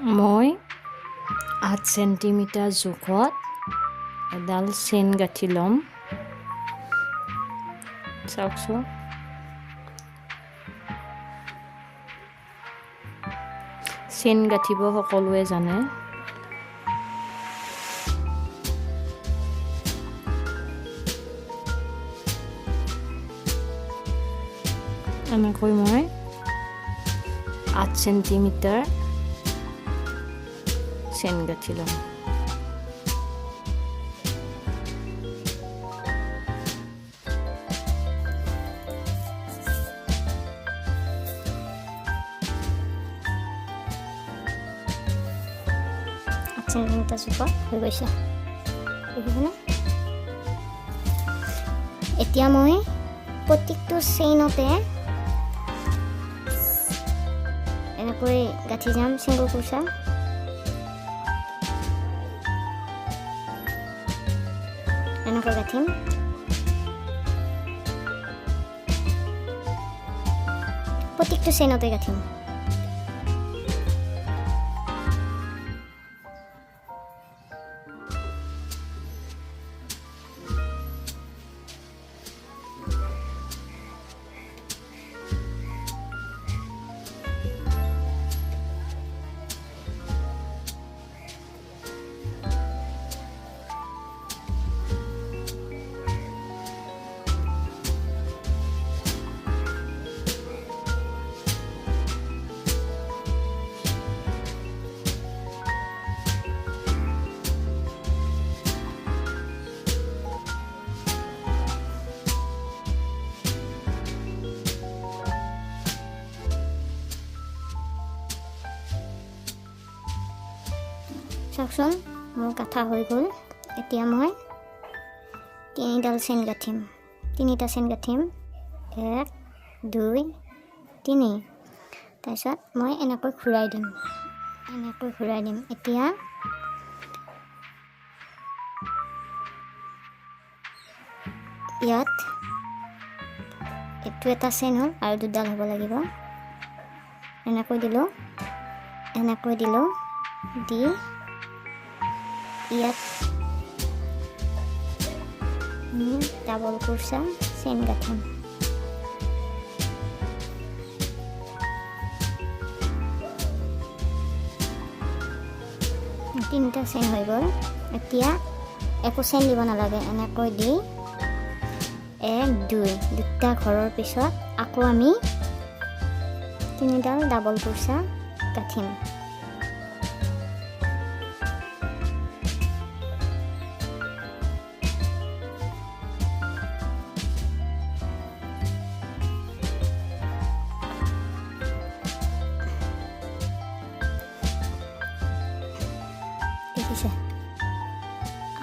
মই 8 সেণ্টিমিটাৰ জোখত এডাল চেইন গাঁঠি ল'ম। চাওকচোন, চেইন গাঁঠিব সকলোৱে জানে। এনেকৈ মই 8 সেণ্টিমিটাৰ চেইন গাঁঠি ল'ম। চেণ্টিমিটাৰ জোখত হৈ গৈছে, দেখিছেনে? এতিয়া মই প্ৰত্যেকটো চেইনতে এনেকৈ গাঁঠি যাম ছিংগল কুৰ্চা। এনেকৈ গাঁঠিম। প্ৰত্যেকটো চেইনতে গাঁঠিম। চাওকচোন, মোৰ গাঁঠা হৈ গ'ল। এতিয়া মই তিনিটা চেইন গাঁঠিম। 1, 2, 3। তাৰপিছত মই এনেকৈ ঘূৰাই দিম। এতিয়া ইয়াত এইটো এটা চেইন হ'ল আৰু দুডাল হ'ব লাগিব। এনেকৈ দিলোঁ দি ইয়াত ডাবল কুৰ্চা চেইন গাঁঠিম। তিনিটা চেইন হৈ গ'ল। এতিয়া একো চেইন দিব নালাগে। এনেকৈ দি 1, 2 দুটা ঘৰৰ পিছত আকৌ আমি 3ডাল ডাবল কুৰ্চা গাঁঠিম। দেখিছে?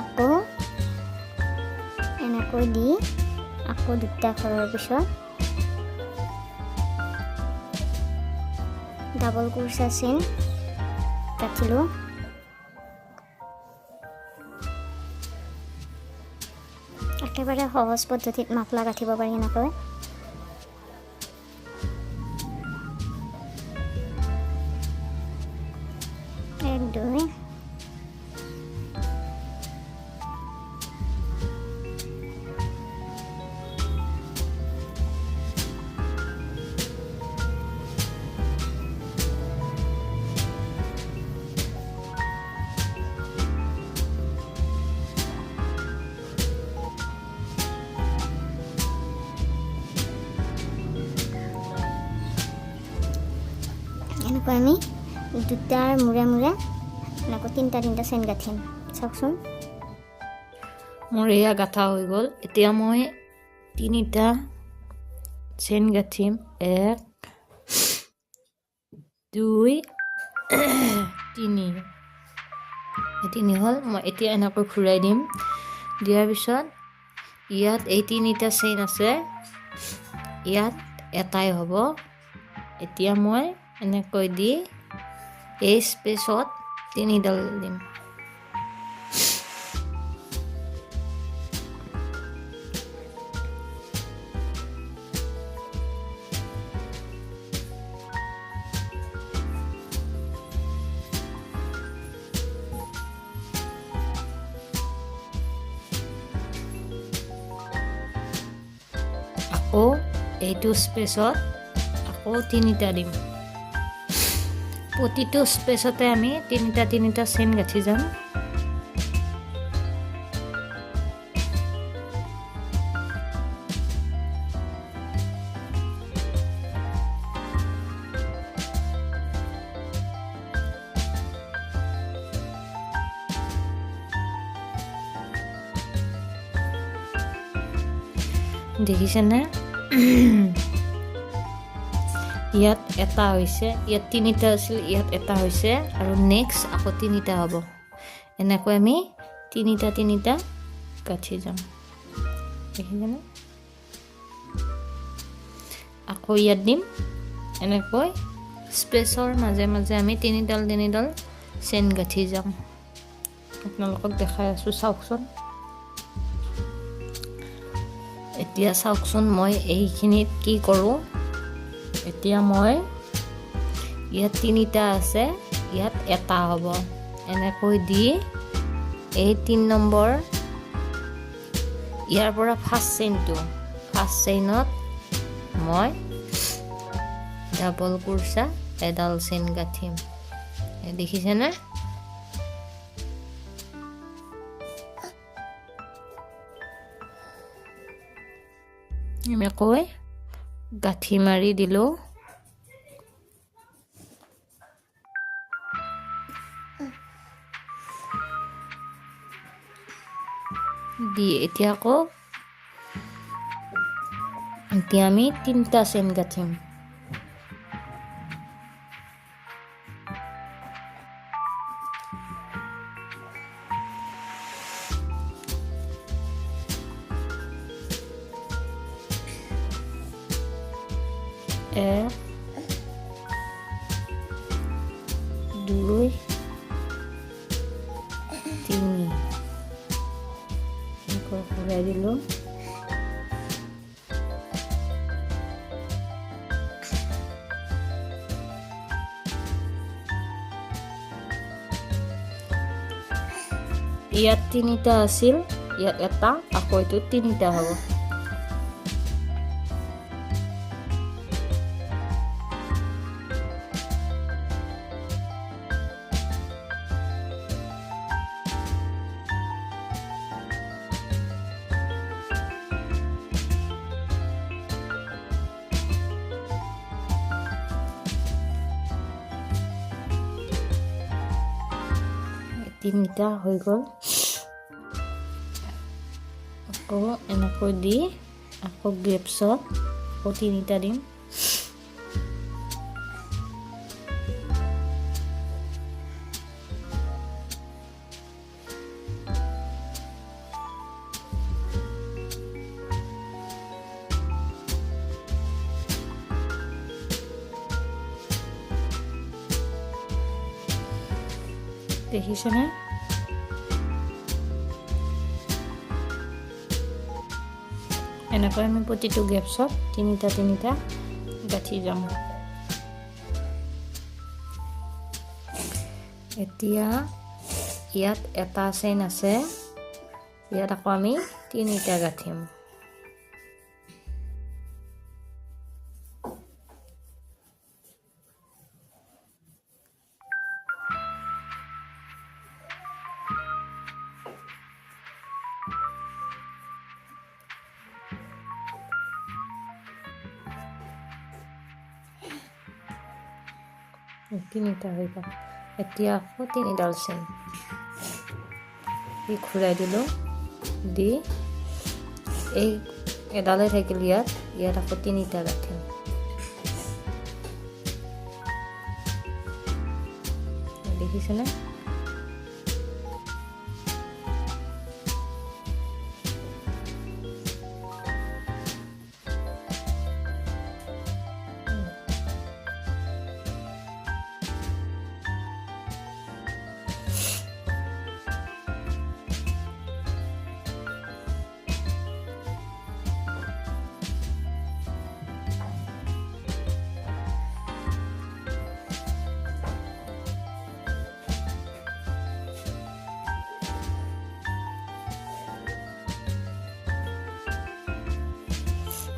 আকৌ এনেকৈ দি আকৌ দুটা ঘৰৰ পিছত ডাবল কুৰ্চা চেইন গাঁঠিলোঁ। একেবাৰে সহজ পদ্ধতিত মাফলা গাঁঠিব পাৰি এনেকৈ। এক, 2 এনেকৈ আমি দুটাৰ মূৰে এনেকৈ তিনিটা চেইন গাঁঠিম। চাওকচোন, মোৰ এয়া গাঁঠা হৈ গ'ল। এতিয়া মই 3টা চেইন গাঁঠিম। 1, 2, 3। 3 হ'ল। মই এতিয়া এনেকৈ ঘূৰাই দিম। দিয়াৰ পিছত ইয়াত এই 3টা চেইন আছে, ইয়াত এটাই হ'ব। এতিয়া মই এনেকৈ দি এই স্পেচত 3ডাল দিম। এইটো স্পেচত আকৌ 3টা দিম। প্ৰতিটো স্পেচতে আমি 3টা চেইন গাঁঠি যাম। দেখিছেনে? ইয়াত এটা হৈছে, ইয়াত 3টা আছিল, ইয়াত এটা হৈছে আৰু নেক্সট আকৌ 3টা হ'ব। এনেকৈ আমি 3টা গাঁঠি যাম। দেখিছেনে? আকৌ ইয়াত দিম। এনেকৈ স্পেচৰ মাজে মাজে আমি 3ডাল চেইন গাঁঠি যাম। আপোনালোকক দেখাই আছোঁ, চাওকচোন। এতিয়া চাওকচোন মই এইখিনিত কি কৰোঁ। এতিয়া মই ইয়াত 3টা আছে, ইয়াত এটা হ'ব। এনেকৈ দি এই 3 নম্বৰ ইয়াৰ পৰা ফাৰ্ষ্ট চেইনত মই ডাবল কুৰ্চা এডাল চেইন গাঁঠিম। দেখিছেনে? এনেকৈ গাঁঠি মাৰি দিলোঁ। এতিয়া আমি 3টা চেইন গাঁঠিম। এক, দুই, তিনি। ঘূৰাই দিলোঁ। ইয়াত 3টা আছিল, ইয়াত এটা, আকৌ এইটো 3টা হ'ব। তিনিটা হৈ গ'ল। আকৌ এনেকৈ দি আকৌ গ্ৰেপছত আকৌ 3টা দিম। দেখিছেনে? এনেকৈ আমি প্ৰতিটো গেপছত 3টা গাঁঠি যাম। এতিয়া ইয়াত এটা চেইন আছে, ইয়াত আকৌ আমি 3টা গাঁঠিম। তিনিটা হৈ গ'ল। এতিয়া আকৌ 3ডাল চেইন ঘূৰাই দিলোঁ। দি এই এডালে থাকিল, ইয়াত আকৌ 3টা গাঁঠিম। দেখিছেনে?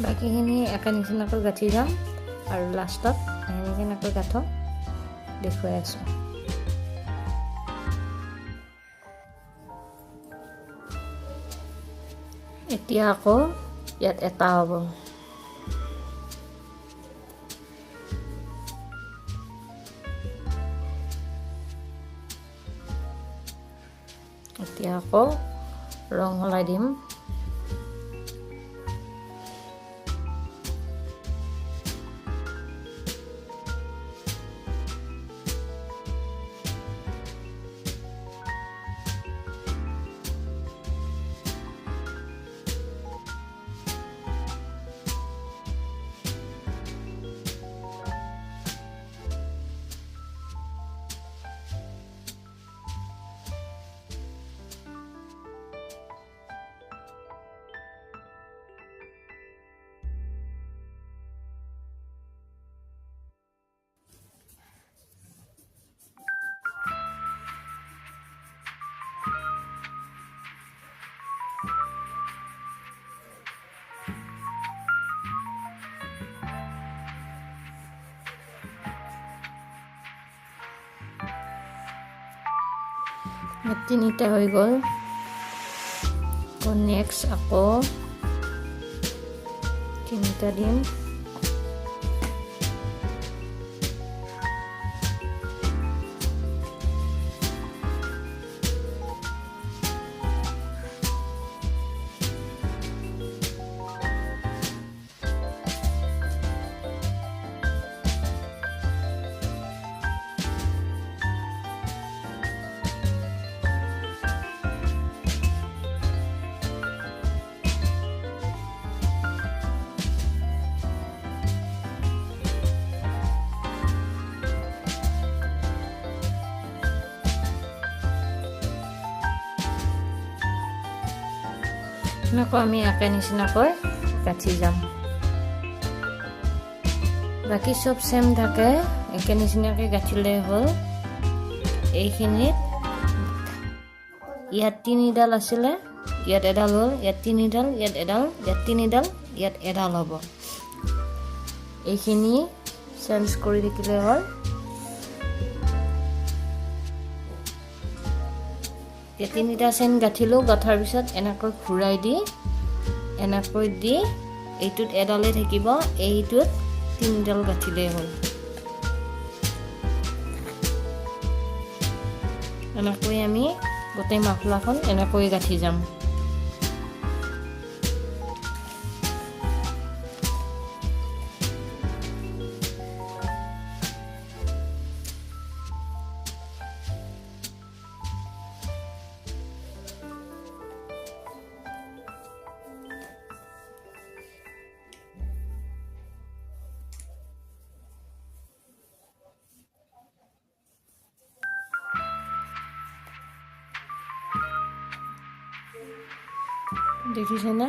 বাকীখিনি একে নিচিনাকৈ গাঁঠি যাম আৰু লাষ্টত এনেকৈ গাঁঠো দেখুৱাই আছোঁ। এতিয়া আকৌ ইয়াত এটা হ'ব। এতিয়া আকৌ ৰং সলাই দিম। তিনিটা হৈ গ'ল। নেক্সট আকৌ তিনিটা দিম। এনেকৈ আমি একে নিচিনাকৈ গাঁঠি যাম। বাকী চব চেম থাকে, একে নিচিনাকৈ গাঁঠিলে হ'ল। এইখিনিত ইয়াত তিনিডাল আছিলে, ইয়াত এডাল হ'ল, ইয়াত তিনিডাল, ইয়াত এডাল, ইয়াত তিনিডাল, ইয়াত এডাল হ'ব। এইখিনি চেঞ্জ কৰি থাকিলে হ'ল। তিনিটা চেইন গাঁঠিলোঁ, গাঁঠাৰ পিছত এনেকৈ ঘূৰাই দি এনেকৈ দি এইটোত এডালে থাকিব, এইটোত তিনিডাল গাঁঠিলেই হ'ল। এনেকৈ আমি গোটেই মাফলাখন এনেকৈ গাঁঠি যাম। দেখিছেনে?